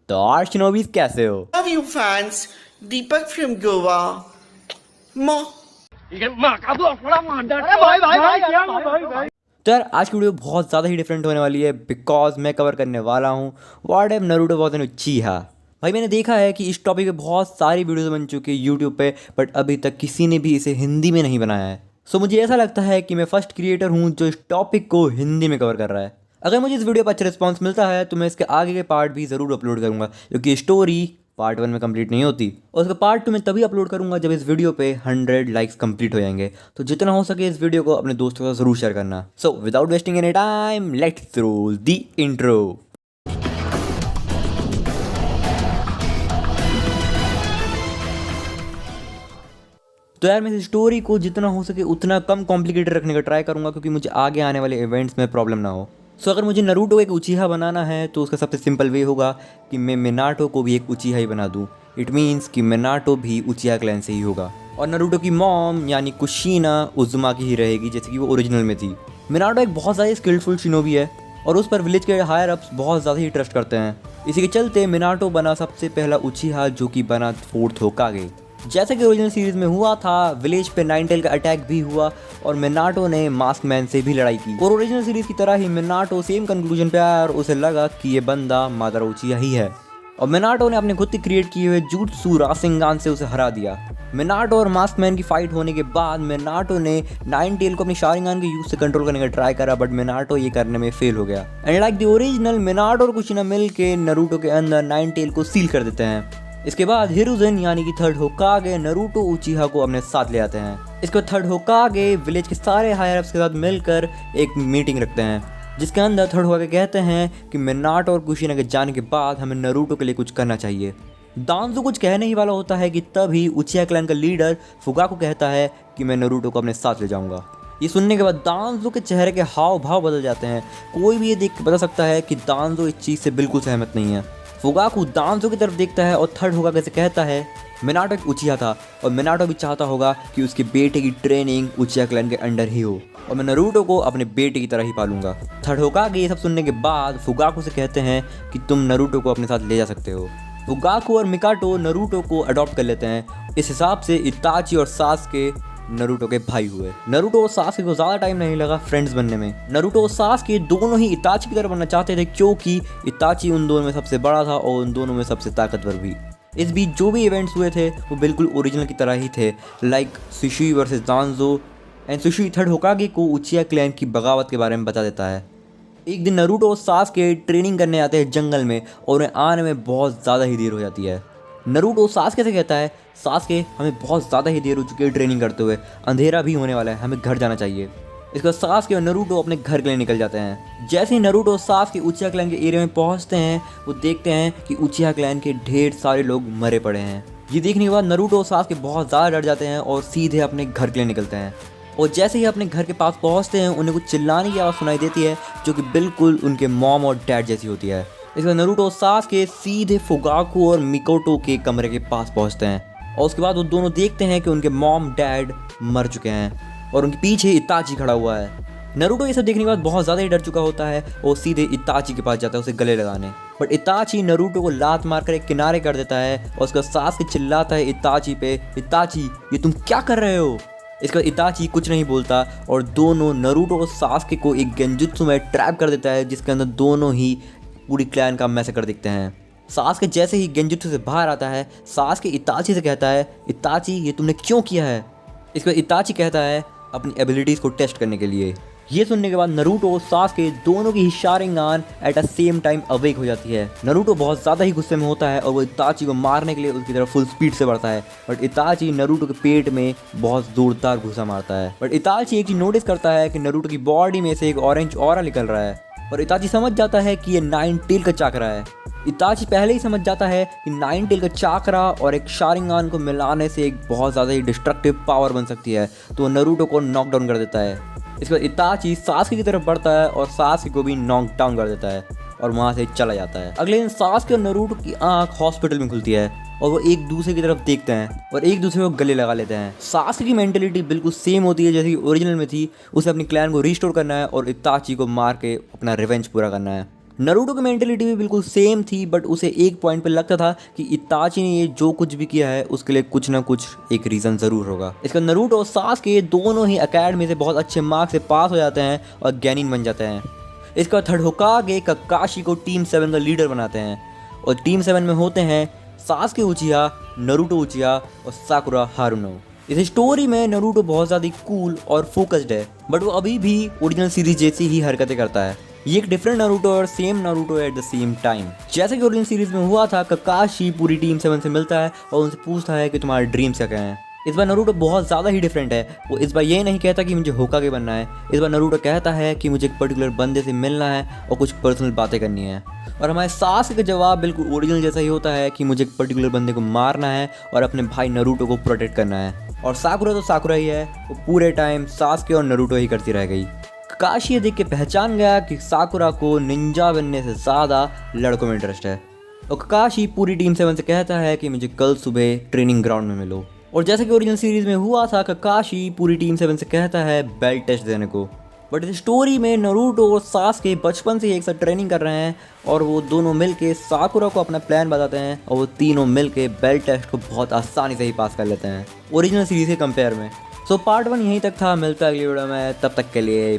तो आज शिनोबीज कैसे हो? Love you fans, Deepak from Goa. Mo. तो यार आज की वीडियो बहुत ज़्यादा ही डिफरेंट होने वाली है बिकॉज मैं कवर करने वाला हूँ what if Naruto was an उचिहा। भाई मैंने देखा है कि इस टॉपिक पे बहुत सारी वीडियोस बन चुकी है यूट्यूब पे, बट अभी तक किसी ने भी इसे हिंदी में नहीं बनाया है। सो मुझे ऐसा लगता है कि मैं फर्स्ट क्रिएटर हूँ जो इस टॉपिक को हिंदी में कवर कर रहा है। अगर मुझे इस वीडियो पर अच्छा रिस्पॉन्स मिलता है तो मैं इसके आगे के पार्ट भी ज़रूर अपलोड करूँगा, क्योंकि स्टोरी पार्ट 1 में कंप्लीट नहीं होती और उसका पार्ट 2 में तभी अपलोड करूंगा जब इस वीडियो पे 100 लाइक्स कंप्लीट हो जाएंगे। तो जितना हो सके इस वीडियो को अपने दोस्तों के साथ ज़रूर शेयर करना। So without wasting any time let's roll the intro. तो यार मैं इस स्टोरी को जितना हो सके उतना कम कॉम्प्लिकेटेड रखने का ट्राई करूंगा, क्योंकि मुझे आगे आने वाले इवेंट्स में प्रॉब्लम ना हो। सो अगर मुझे नारुतो एक उचिहा बनाना है तो उसका सबसे सिंपल वे होगा कि मैं मिनाटो को भी एक उचिहा ही बना दूँ। इट मीन्स कि मिनाटो भी उचिहा क्लैन से ही होगा और नारुतो की मॉम यानी कुशिना उजुमा की ही रहेगी, जैसे कि वो ओरिजिनल में थी। मिनाटो एक बहुत ज़्यादा स्किल्डफुल शिनोबी है और उस पर विलेज के हायर अप्स बहुत ज़्यादा ही ट्रस्ट करते हैं। इसी के चलते मिनाटो बना सबसे पहला उचिहा, जो कि बना 4th होकागे। जैसे कि ओरिजिनल सीरीज में हुआ था, विलेज पे नाइनटेल का अटैक भी हुआ और मिनाटो ने मास्क मैन से भी लड़ाई की और ओरिजिनल सीरीज की तरह ही मिनाटो सेम कंक्लूजन पे आया और उसे लगा कि ये बंदा मादर उचिहा ही है और मिनाटो ने अपने खुद की क्रिएट किए हुए जुत्सु रासेंगान से उसे हरा दिया। मिनाटो और मास्क मैन की फाइट होने के बाद मिनाटो ने नाइनटेल को अपनी शारिंगान के यूज से कंट्रोल करने का ट्राई करा, बट मिनाटो ये करने में फेल हो गया। And like the original, Minato और कुशिना मिल के नारुतो के अंदर नाइनटेल को सील कर देते हैं। इसके बाद हिरुzen यानी कि 3rd होकागे नारुतो उचिहा को अपने साथ ले आते हैं। इसके बाद 3rd होकागे विलेज के सारे हायर अप्स के साथ मिलकर एक मीटिंग रखते हैं, जिसके अंदर 3rd होकागे कहते हैं कि मिनाटो और कुशिना के जाने के बाद हमें नारुतो के लिए कुछ करना चाहिए। दांजो कुछ कहने ही वाला होता है कि तभी उचिहा क्लैन का लीडर फुगाकू कहता है कि मैं नारुतो को अपने साथ ले जाऊंगा। ये सुनने के बाद दांजो के चेहरे के हाव भाव बदल जाते हैं। कोई भी ये देख के बता सकता है कि दांजो इस चीज़ से बिल्कुल सहमत नहीं है। फुगाकू दांजो की तरफ देखता है और 3rd होकागे से कहता है मिनाटो एक उचिहा था और मिनाटो भी चाहता होगा कि उसके बेटे की ट्रेनिंग उचिहा क्लैन के अंडर ही हो और मैं नारुतो को अपने बेटे की तरह ही पालूंगा। 3rd होकागे ये सब सुनने के बाद फुगाकू से कहते हैं कि तुम नारुतो को अपने साथ ले जा सकते हो। फुगाकू और मिकाटो नारुतो को अडॉप्ट कर लेते हैं। इस हिसाब से इताची और सासके नारुतो के भाई हुए। नारुतो और सासके को ज़्यादा टाइम नहीं लगा फ्रेंड्स बनने में। नारुतो और सासके दोनों ही इताची की तरह बनना चाहते थे, क्योंकि इताची उन दोनों में सबसे बड़ा था और उन दोनों में सबसे ताकतवर भी। इस बीच जो भी इवेंट्स हुए थे वो बिल्कुल ओरिजिनल की तरह ही थे, like Shisui versus Danzo and Shisui 3rd Hokage को उचिहा क्लैन की बगावत के बारे में बता देता है। एक दिन नारुतो और सासके ट्रेनिंग करने आते हैं जंगल में और उन्हें आने में बहुत ज़्यादा ही देर हो जाती है। नारुतो सासके से कहता है, सासके हमें बहुत ज़्यादा ही देर हो चुकी है ट्रेनिंग करते हुए, अंधेरा भी होने वाला है, हमें घर जाना चाहिए। इसके बाद सासके और नारुतो अपने घर के लिए निकल जाते हैं। जैसे ही नारुतो और सासके उचिहा क्लैन के एरिया में पहुंचते हैं, वो देखते हैं कि उचिहा क्लैन के ढेर सारे लोग मरे पड़े हैं। ये देखने के बाद नारुतो और सासके बहुत ज़्यादा डर जाते हैं और सीधे अपने घर के लिए निकलते हैं। और जैसे ही अपने घर के पास पहुँचते हैं, उन्हें कुछ चिल्लाने की आवाज़ सुनाई देती है, जो कि बिल्कुल उनके मॉम और डैड जैसी होती है। इसके बाद नारुतो और सासके सीधे फुगाकू और मिकोटो के कमरे के पास पहुंचते हैं और उसके बाद वो दोनों देखते हैं कि उनके मॉम डैड मर चुके हैं और उनके पीछे इताची खड़ा हुआ है। नारुतो ये सब देखने के बाद बहुत ज़्यादा ही डर चुका होता है और सीधे इताची के पास जाता है उसे गले लगाने, बट इताची नारुतो को लात मारकर एक किनारे कर देता है और उसका सासके चिल्लाता है इताची पे, इताची ये तुम क्या कर रहे हो? इसका इताची कुछ नहीं बोलता और दोनों नारुतो और सासके को एक गेंजुत्सु में ट्रैप कर देता है, जिसके अंदर दोनों ही पूरी क्लैन का मैसेकर दिखते हैं। सासके जैसे ही गेंजुत्सु से बाहर आता है, सासके इताची से कहता है, इताची ये तुमने क्यों किया है? इसके बाद इताची कहता है अपनी एबिलिटीज़ को टेस्ट करने के लिए। ये सुनने के बाद नारुतो और सासके दोनों की ही Sharingan at a same time awake हो जाती है। नारुतो बहुत ज़्यादा ही गुस्से में होता है और वो इताची को मारने के लिए उसकी तरफ फुल स्पीड से बढ़ता है, बट इताची नारुतो के पेट में बहुत ज़ोरदार घुसा मारता है। बट इताची एक चीज़ नोटिस करता है कि नारुतो की बॉडी में से एक ऑरेंज ऑरा निकल रहा है और इताची समझ जाता है कि ये नाइनटेल का चाकरा है। इताची पहले ही समझ जाता है कि नाइनटेल का चाकरा और एक शारिंगान को मिलाने से एक बहुत ज़्यादा ही डिस्ट्रक्टिव पावर बन सकती है, तो वो नारुतो को नॉक डाउन कर देता है। इसके बाद इताची सासके की तरफ बढ़ता है और सासके को भी नॉक डाउन कर देता है और वहाँ से चला जाता है। अगले दिन सासके और नारुतो की आँख हॉस्पिटल में खुलती है और वो एक दूसरे की तरफ देखते हैं और एक दूसरे को गले लगा लेते हैं। सासके की मेंटेलिटी बिल्कुल सेम होती है जैसे कि ओरिजिनल में थी। उसे अपनी क्लैन को रिस्टोर करना है और इताची को मार के अपना रिवेंज पूरा करना है। नरूटो की मेंटेलिटी भी बिल्कुल सेम थी, बट उसे एक पॉइंट पे लगता था कि इताची ने ये जो कुछ भी किया है उसके लिए कुछ ना कुछ एक रीज़न ज़रूर होगा। इसका नरूटो और सास्के दोनों ही अकेडमी से बहुत अच्छे मार्क्स से पास हो जाते हैं और गैनिन बन जाते हैं। इसका थर्ड होकागे ककाशी को टीम 7 का लीडर बनाते हैं और टीम 7 में होते हैं सास्के उचिहा, नरूटो उचिहा और साकुरा हारुनो। इस स्टोरी में नरूटो बहुत ज़्यादा कूल और फोकस्ड है, बट वो अभी भी ओरिजिनल सीरीज जैसी ही हरकतें करता है। ये एक डिफरेंट नारुतो और same Naruto at the same time. जैसे कि ओरिजिनल सीरीज में हुआ था, ककाशी पूरी टीम 7 से मिलता है और उनसे पूछता है कि तुम्हारे ड्रीम्स क्या हैं। इस बार नारुतो बहुत ज़्यादा ही डिफरेंट है। वो इस बार ये नहीं कहता कि मुझे होकागे बनना है। इस बार नारुतो कहता है कि मुझे एक पर्टिकुलर बंदे से मिलना है और कुछ पर्सनल बातें करनी है। और हमारे सास का जवाब बिल्कुल ओरिजिनल जैसा ही होता है कि मुझे एक पर्टिकुलर बंदे को मारना है और अपने भाई नारुतो को प्रोटेक्ट करना है। और साकुरा तो साकुरा ही है, वो पूरे टाइम सास्के और नारुतो ही करती रह गई। ककाशी ये देख के पहचान गया कि साकुरा को निंजा बनने से ज़्यादा लड़कों में इंटरेस्ट है। और ककाशी पूरी टीम 7 से कहता है कि मुझे कल सुबह ट्रेनिंग ग्राउंड में मिलो। और जैसे कि ओरिजिनल सीरीज में हुआ था, ककाशी पूरी टीम 7 से कहता है बेल्ट टेस्ट देने को। बट इस स्टोरी में नारुतो और सास्के बचपन से एक साथ ट्रेनिंग कर रहे हैं और वो दोनों मिलके साकुरा को अपना प्लान बताते हैं और वो तीनों मिलके बेल्ट टेस्ट को बहुत आसानी से ही पास कर लेते हैं ओरिजिनल सीरीज के कंपेयर में। सो पार्ट 1 यहीं तक था। मिलता है अगली वीडियो में, तब तक के लिए